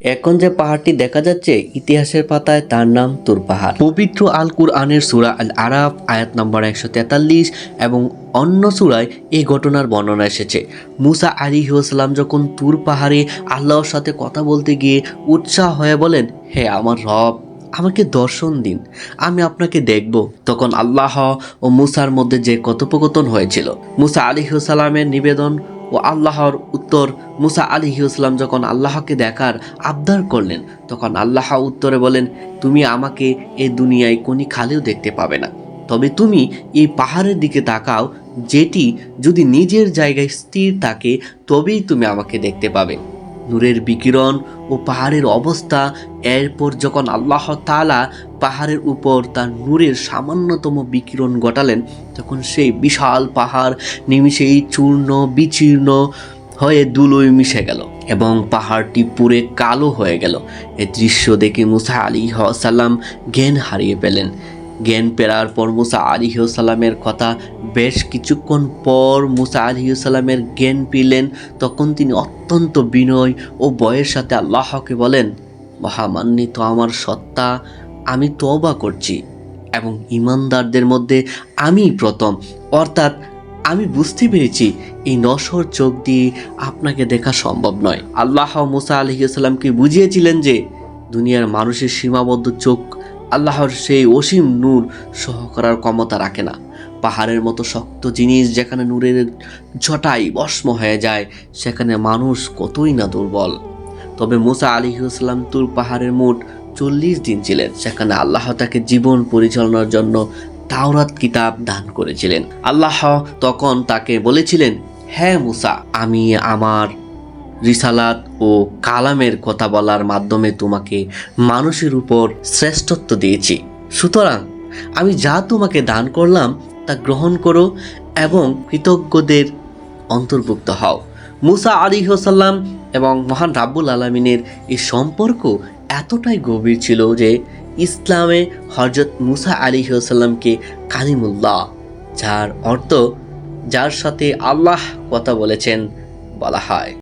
এখন যে পাহাড়টি দেখা যাচ্ছে ইতিহাসের পাতায় তার নাম তুর পাহাড়। পবিত্র আল কুরআনের সূরা আল আরাফ আয়াত নম্বর 143 এবং অন্য সূরায় এই ঘটনার বর্ণনা এসেছে। মুসা আলাইহিস সালাম যখন তুর পাহাড়ে আল্লাহর সাথে কথা বলতে গিয়ে উৎসাহ হয়ে বলেন, হে আমার রব, আমাকে দর্শন দিন, আমি আপনাকে দেখব। তখন আল্লাহ ও মুসার মধ্যে যে কথোপকথন হয়েছিল, মুসা আলাইহিস সালামের নিবেদন ও আল্লাহর উত্তর। মুসা আলাইহিস সালাম যখন আল্লাহকে দেখার আবদার করলেন, তখন আল্লাহ উত্তরে বলেন, তুমি আমাকে এই দুনিয়ায় কোনি খালেও দেখতে পাবে না, তবে তুমি এই পাহাড়ের দিকে তাকাও, যেটি যদি নিজের জায়গায় স্থির থাকে তবেই তুমি আমাকে দেখতে পাবে। নূরের বিকিরণ ও পাহাড়ের অবস্থা। এরপর যখন আল্লাহ তাআলা পাহাড়ের উপর তার নূরের সামান্যতম বিকিরণ ঘটালেন, তখন সেই বিশাল পাহাড় নিমিষেই চূর্ণ বিচীর্ণ হয়ে ধুলোয় মিশে গেল এবং পাহাড়টি পুরে কালো হয়ে গেল। এই দৃশ্য দেখে মুসা আলাইহিস সালাম জ্ঞান হারিয়ে ফেলেন। জ্ঞান ফেরার পর মুসা আলাইহিস সালামের কথা বেশ কিছুক্ষণ পর মুসা আলাইহিস সালামের জ্ঞান পেলেন। তখন তিনি অত্যন্ত বিনয় ও ভয়ের সাথে আল্লাহকে বলেন, মহামান্বিত আমার সত্তা, আমি তওবা করছি এবং ঈমানদারদের মধ্যে আমি প্রথম। অর্থাৎ আমি বুঝতে পেরেছি এই নশ্বর চোখ দিয়ে আপনাকে দেখা সম্ভব নয়। আল্লাহ মুসা আলাইহিস সালামকে বুঝিয়েছিলেন যে দুনিয়ার মানুষের সীমাবদ্ধ চোখ আল্লাহর সেই অসীম নূর সহ করার ক্ষমতা রাখে না। পাহাড়ের মতো শক্ত জিনিস যেখানে নূরের ঝটাই ভস্ম হয়ে যায়, সেখানে মানুষ কতই না দুর্বল। তবে মুসা আলাইহিস সালাম তুর পাহাড়ের মোট 40 দিন ছিলেন। সেখানে আল্লাহ তাকে জীবন পরিচালনার জন্য তাওরাত কিতাব দান করেছিলেন। আল্লাহ তখন তাকে বলেছিলেন, হ্যাঁ মুসা, আমি আমার রিসালাত ও কালামের কথা বলার মাধ্যমে তোমাকে মানুষের উপর শ্রেষ্ঠত্ব দিয়েছি, সুতরাং আমি যা তোমাকে দান করলাম তা গ্রহণ করো এবং কৃতজ্ঞদের অন্তর্ভুক্ত হও। মুসা আলাইহিস সালাম এবং মহান রাব্বুল আলামিনের এই সম্পর্ক এতটাই গভীর ছিল যে ইসলামে হযরত মুসা আলাইহিস সালামকে কালিমুল্লাহ, যার অর্থ যার সাথে আল্লাহ কথা বলেছেন, বলা হয়।